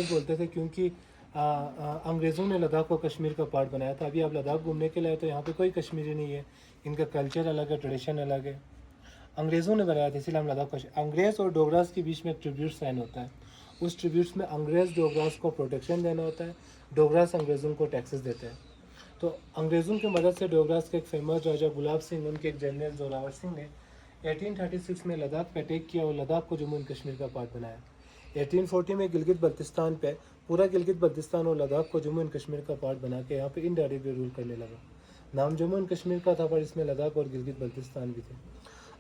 बोलते थे क्योंकि अंग्रेज़ों ने लद्दाख को कश्मीर का पार्ट बनाया था। अभी आप लद्दाख घूमने के लिए आए तो यहाँ पे कोई कश्मीरी नहीं है, इनका कल्चर अलग है, ट्रेडिशन अलग है। अंग्रेज़ों ने बनाया था, इसीलिए हम लद्दाख को अंग्रेज़ और डोगरास के बीच में एक ट्रिब्यूट साइन होता है। उस ट्रिब्यूट्स में अंग्रेज़ डोगरास को प्रोटेक्शन देना होता है, डोगरास अंग्रेज़ों को टैक्सेस देते हैं। तो अंग्रेज़ों की मदद से डोगरास के एक फेमस राजा गुलाब सिंह, उनके एक जनरल जोरावर सिंह ने 1836 में लद्दाख पे अटैक किया और लद्दाख को जम्मू एंड कश्मीर का पार्ट बनाया। 1840 में गिलगित बल्तिस्तान पे पूरा गिलगित बल्तिस्तान और लद्दाख को जम्मू एंड कश्मीर का पार्ट बना के यहाँ पे इनडायरेक्टली रूल करने लगा। नाम जम्मू एंड कश्मीर का था पर इसमें लद्दाख और गिलगित बल्तिस्तान भी थे।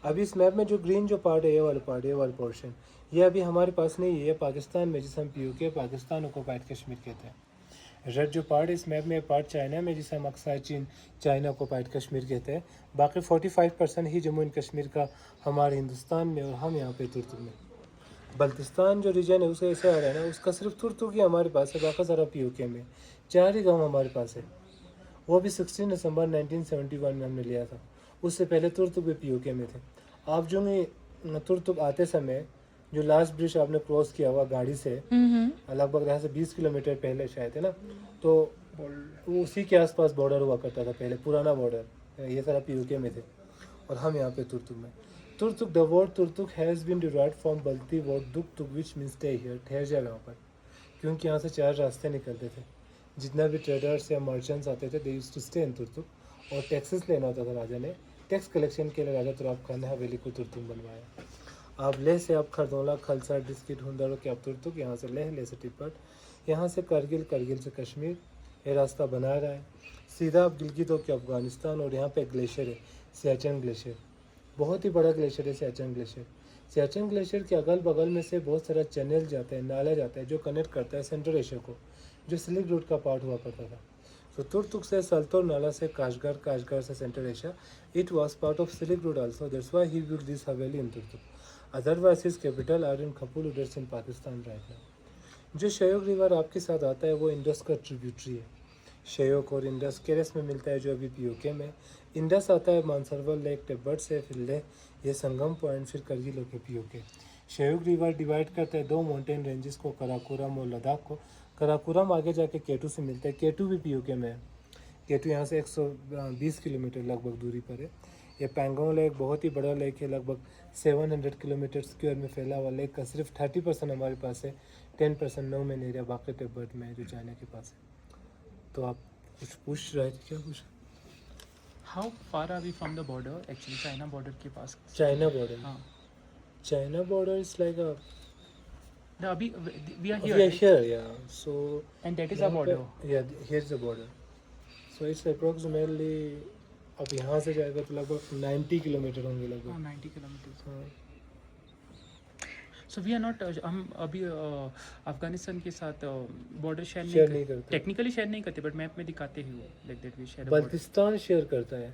अभी इस मैप में जो ग्रीन जो पार्ट है, ये वाला पार्ट, ये वाला पोर्शन, ये अभी हमारे पास नहीं है, ये पाकिस्तान में, जिसे हम POK पाकिस्तान ऑक्युपाइड कश्मीर कहते हैं। रेड जो पार्ट है इस मैप में, पार्ट चाइना में, जिसे हम अक्साई चीन चाइना ऑक्युपाइड कश्मीर कहते हैं। बाकी 45% ही जम्मू एंड कश्मीर का हमारे हिंदुस्तान में, और हम यहाँ पे तुर्तुक में। बल्तिस्तान जो रीजन है उसे ऐसे आ रहा है ना, उसका सिर्फ तुर्तुक ही हमारे पास है, बाकी सारा POK में। 4 ही गाँव हमारे पास है, वो भी 16 दिसंबर 1971 में हमने लिया था। उससे पहले तुर्तुक भी POK में थे। आप जो तुर्तुक आते समय जो लास्ट ब्रिज आपने क्रॉस किया हुआ गाड़ी से, लगभग यहाँ से 20 किलोमीटर पहले शायद, है ना, तो उसी के आसपास बॉर्डर हुआ करता था पहले, पुराना बॉर्डर। ये सारा POK में थे और हम यहाँ पे तुर्तुक में। Turtuk, the word Turtuk has been derived from Balti word दुक तुक विच मीन्स स्टे हियर, ठहर जा यहाँ पर, क्योंकि यहाँ से 4 रास्ते निकलते थे। जितना भी ट्रेडर्स या मर्चेंट्स आते थे, they used to stay in Turtuk, और टैक्सेस लेना होता था राजा ने। टैक्स कलेक्शन के लिए राजा तुराब खान ने हवेली को तुर्तुक बनवाया। आप लेह से आप खरदौला, खलसा, डिस्किट, हुंदर के आप तुर्तुक, यहाँ से लेह से टिब्बत, यहाँ से करगिल, करगिल से कश्मीर, ये रास्ता बना रहा है। सीधा आप गिलगित हो के अफगानिस्तान, और यहाँ पे ग्लेशियर है, सियाचिन ग्लेशियर, बहुत ही बड़ा ग्लेशियर है सियाचिन ग्लेशियर। सियाचिन ग्लेशियर के अगल बगल में से बहुत सारा चैनल जाता है, नाला जाता है, जो कनेक्ट करता है सेंट्रल एशिया को, जो सिल्क रूट का पार्ट हुआ करता था। तो तुर्तुक से सल्तोर नाला से काशगर, काशगर से Central Asia, it was part of silk route also, that's why he built this haveli in Turtuk. Otherwise his capital are in Khaplu, उधर इन पाकिस्तान राइट नाउ। जो शयोक रिवर आपके साथ आता है वो इंडस का ट्रिब्यूटरी है। शयोक और इंडस केरस में मिलता है, जो अभी POK में। इंडस आता है मानसरोवर लेक तिब्बत से, फिर लेह, ये संगम पॉइंट, फिर करगिल होकर POK। शयोक रिवर डिवाइड करता है 2 माउंटेन रेंजेस को, कराकोरम और लद्दाख को। कराकोरम आगे जाके केटू से मिलता है, केटू भी POK में है। केटू यहाँ से 120 किलोमीटर लगभग दूरी पर है। ये पैंगोंग लेक बहुत ही बड़ा लेक है, लगभग 700 किलोमीटर स्क्वायर में फैला हुआ लेक का सिर्फ 30% हमारे पास है, 10% नो मैन एरिया बाकी तिब्बत में है, जो चाइना के पास है। तो आप कुछ पूछ रहे थे, क्या पूछ? How far are we from the border? Actually, China border के पास. चाइना बॉर्डर, हाँ. China border is like a, The अभी we are here. we are right? here, yeah, so And that is our border. yeah, here's the border, so it's approximately, अब यहाँ से जाएगा तो लगभग 90 kilometre होंगे लगभग। 90 kilometers. हाँ। So we are not. हम अभी अफगानिस्तान के साथ बॉर्डर शेयर नहीं करते। टेक्निकली शेयर नहीं करते, बट मैप में दिखाते ही वो like that we share. Baltistan share करता है,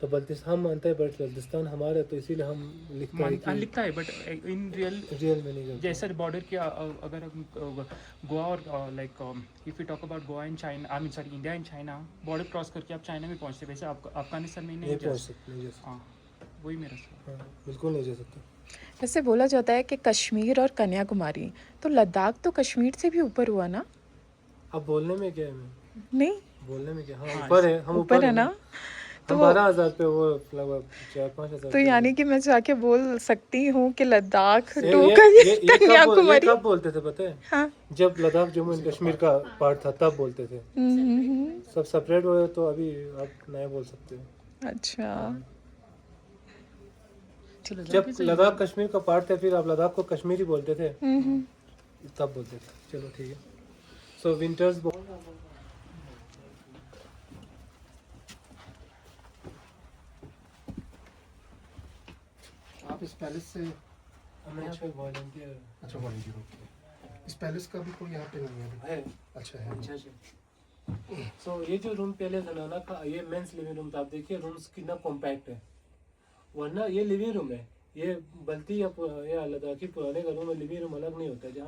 तो बल्तिस्तान हम मानते हैं, बट बल्तिस्तान हमारा है, तो इसीलिए हम लिखता है, बट इन रियल में नहीं करते। जैसा बॉर्डर के अगर हम गोवा और like if you talk about Goa and China, I mean sorry India and China, border cross करके आप चाइना में पहुंचते, वैसे आप अफगानिस्तान में नहीं पहुंच सकते। हाँ, वही मेरा सवाल। हाँ, बिल्कुल नहीं जा सकते। वैसे बोला जाता है कि कश्मीर और कन्याकुमारी, तो लद्दाख तो कश्मीर से भी ऊपर हुआ ना? अब बोलने में क्या है, नहीं, बोलने में क्या, हाँ ऊपर है, हम ऊपर है ना, तो 12,000 पे, वो लगभग 4-5 तो यानी कि मैं जाके बोल सकती हूँ कि लद्दाख टू ये कन्याकुमारी। कब बोलते थे पता है? हाँ। जब लद्दाख जम्मू एंड कश्मीर का पार्ट था तब बोलते थे। सब सेपरेट हुए तो अभी आप नहीं बोल सकते। अच्छा, जब लद्दाख कश्मीर का पार्ट था, फिर आप लद्दाख को कश्मीरी बोलते थे, तब बोलते थे। चलो ठीक है। सो विंटर्स, आप इस पैलेस से हमें यहाँ पे वॉलंटियर। अच्छा वॉलंटियर हो। इस पैलेस का भी कोई यहाँ पे नहीं है? अच्छा है। अच्छा। सो ये जो रूम पहले जनाना का, ये मेंस लिविंग रूम था, आप देखिए रूम्स कितना कॉम्पैक्ट है, वरना ये लिविंग रूम है। ये बल्कि या लद्दाखी पुराने घरों में लिविंग रूम अलग नहीं होता है।